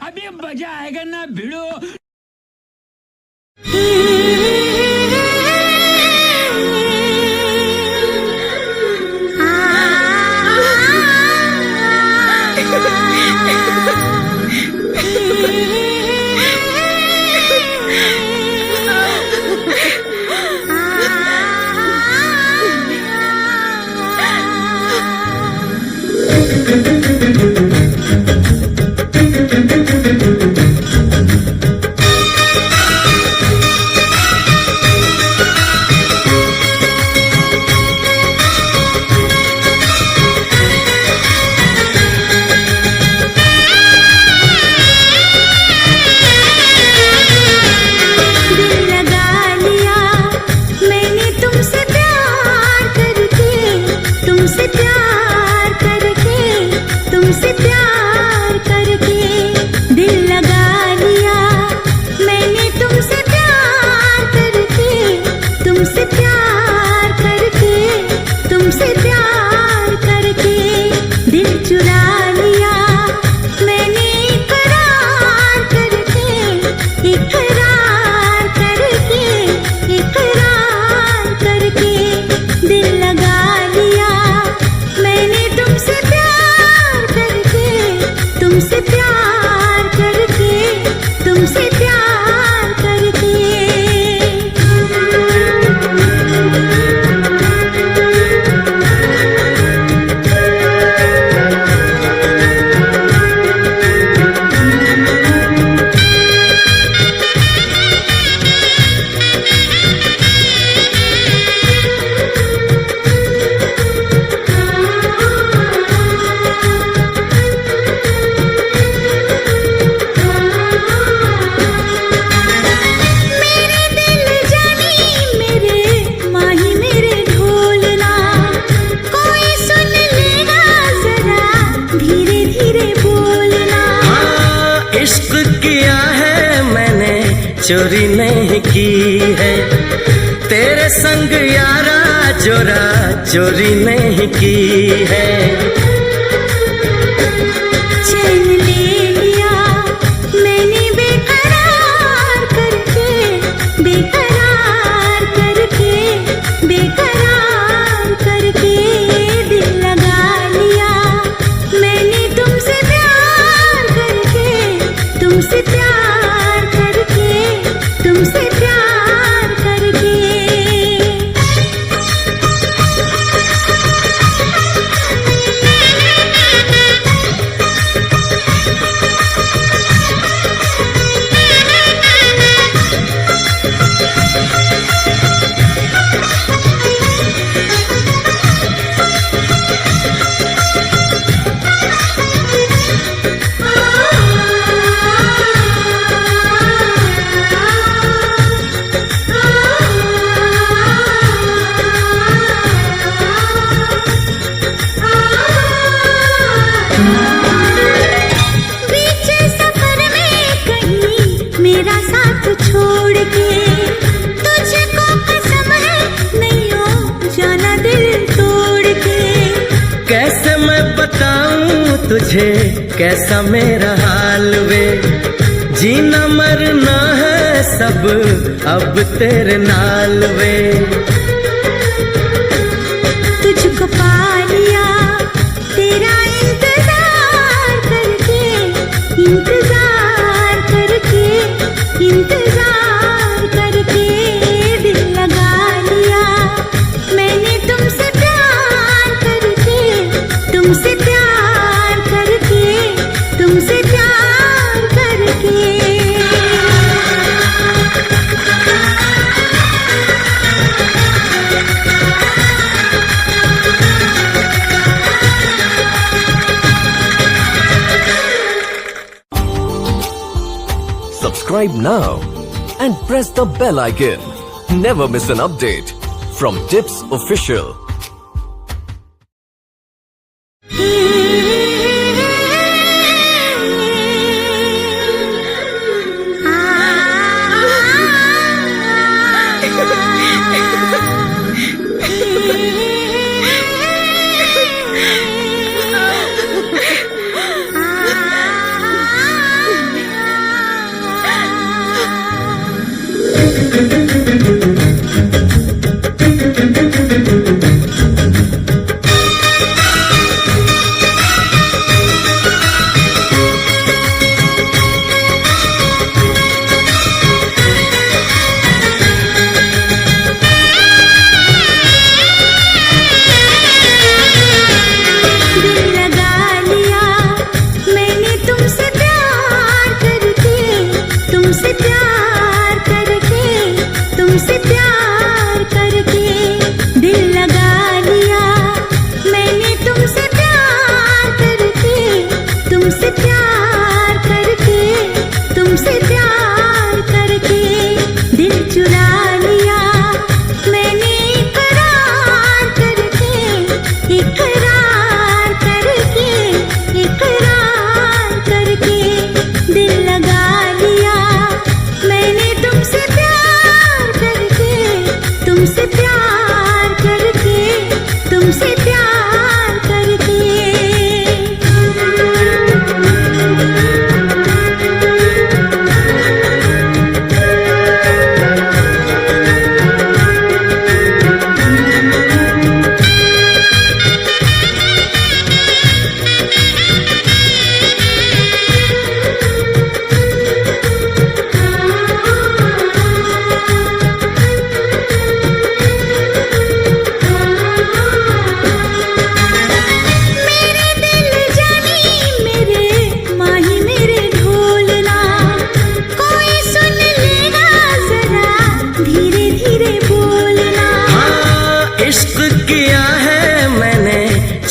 अभी मजा आएगा ना भिड़ो। चोरी नहीं की है तेरे संग यारा, चोरा चोरी नहीं की है। चैन ले लिया मैंने बेकरार करके, बेकरार करके, बेकरार करके दिल लगा लिया मैंने तुमसे प्यार करके, तुमसे प्यार करके, तुमसे प्यार करके। मेरा साथ छोड़ के तुझको कसम है नहीं हो जाना दिल तोड़ के। कैसे मैं बताऊं तुझे कैसा मेरा हाल वे, जीना मरना है सब अब तेरे नाल वे। तुझको पा लिया तेरा इंतजार करके, इंतजार करके, इंतजार करके दिल लगा लिया मैंने तुमसे प्यार करके, तुमसे प्यार करके, तुमसे प्यार करके। Subscribe now and press the bell icon. Never miss an update from Tips Official.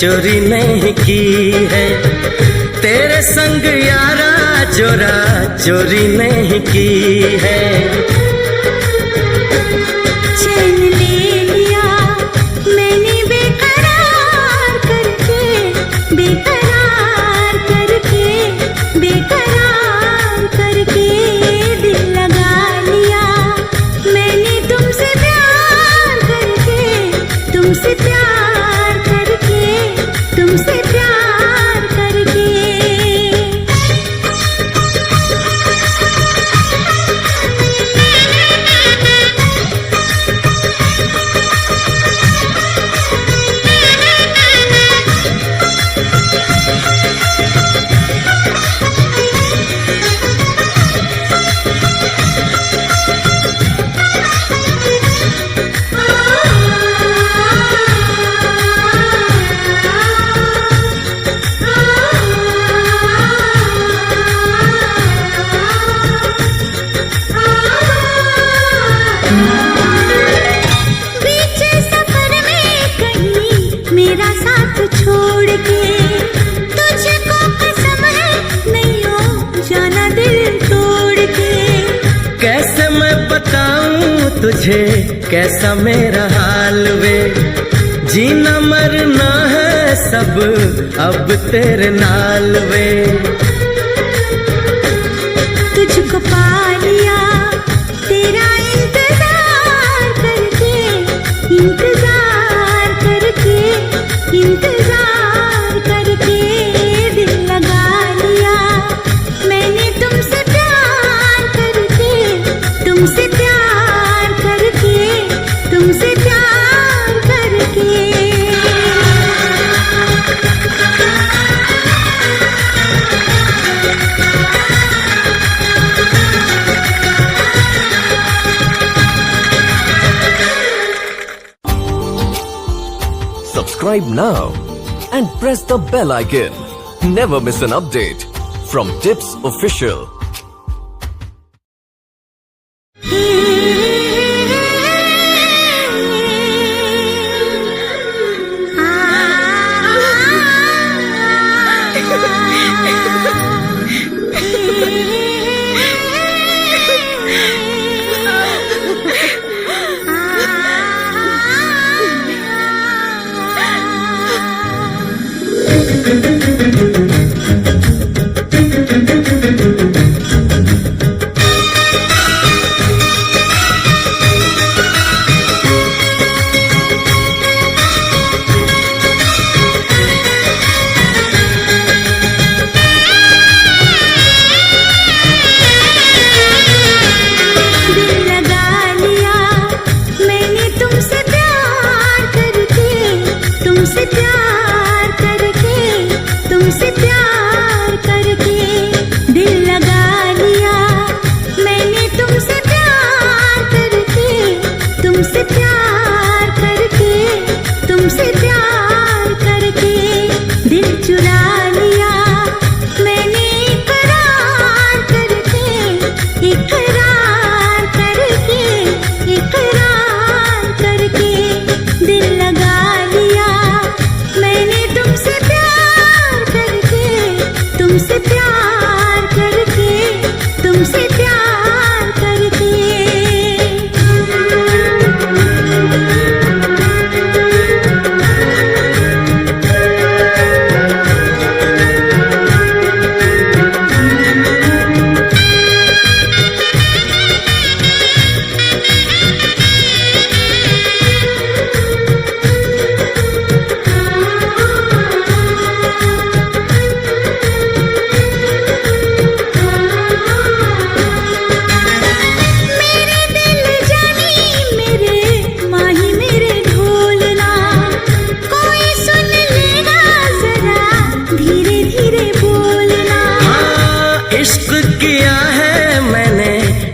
चोरी नहीं की है, तेरे संग यारा चोरा चोरी नहीं की है। चैन ले लिया मैंने बेकरार करके, बेकरार करके, बेकरार करके दिल लगा लिया मैंने तुमसे प्यार करके, तुमसे प्यार करके, तुमसे प्यार करके। मेरा साथ छोड़ के तुझको कसम है नहीं हो जाना दिल तोड़ के। कैसे मैं बताऊं तुझे कैसा मेरा हाल वे, जीना मरना है सब अब तेरे नाल वे। तुझको पा लिया तेरा इंतजार करके, इंतजार करके, इंतजार करके दिल लगा लिया मैंने तुमसे प्यार करके, तुमसे प्यार करके, तुमसे प्यार करके। Subscribe now and press the bell icon. Never miss an update from Tips Official.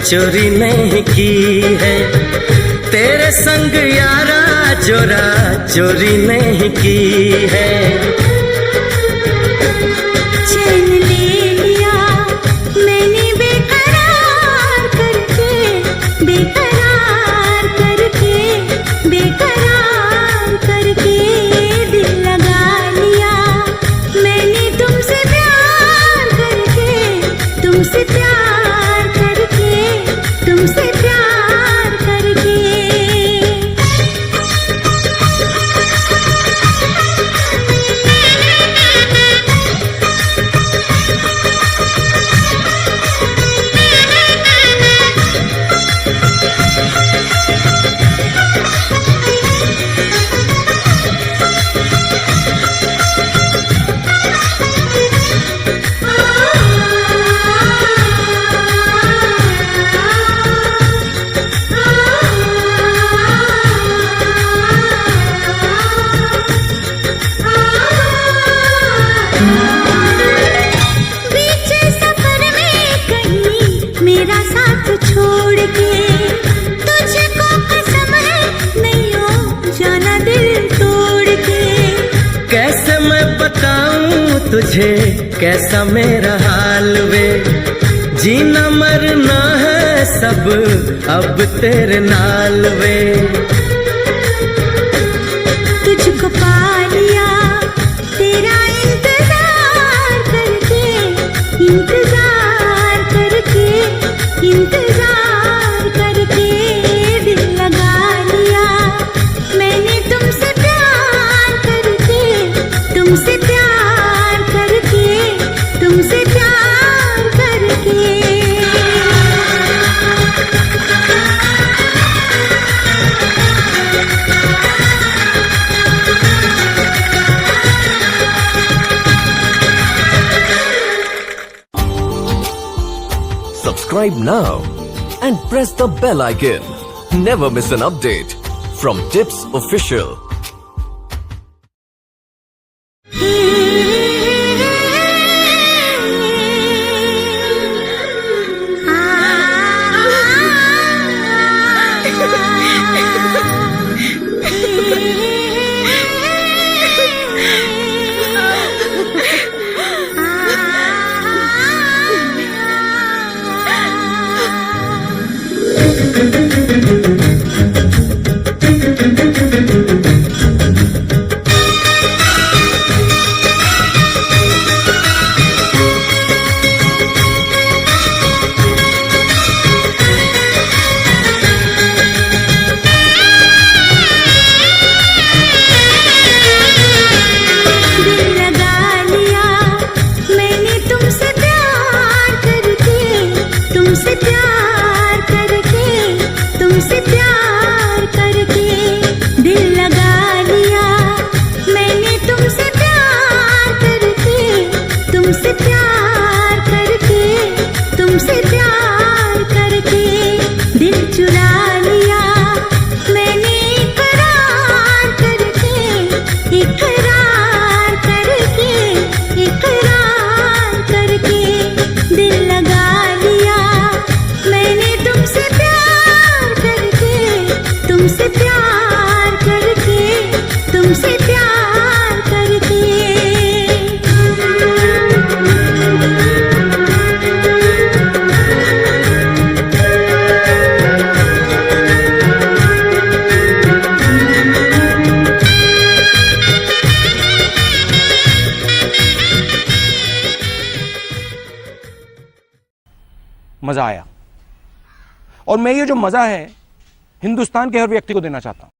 चोरी नहीं की है, तेरे संग यारा चोरा चोरी नहीं की है। चैन ले लिया मैंने बेकरार करके, बेकरार करके, बेकरार करके दिल लगा लिया। तुमसे प्यार करके, तुमसे प्यार करके। मेरा साथ छोड़ के तुझको कसम है नहीं हो जाना दिल तोड़ के। कैसे मैं बताऊं तुझे कैसा मेरा हाल वे, जीना मरना है सब अब तेरे नाल वे। तुझको पा लिया तेरा इंतजार करके, इंतजार करके, इंतजार करके दिल लगा लिया मैंने तुमसे प्यार करके, तुमसे प्यार करके, तुमसे प्यार करके। Subscribe now and press the bell icon. Never miss an update from Tips Official. मजा आया और मैं ये जो मजा है हिंदुस्तान के हर व्यक्ति को देना चाहता हूं।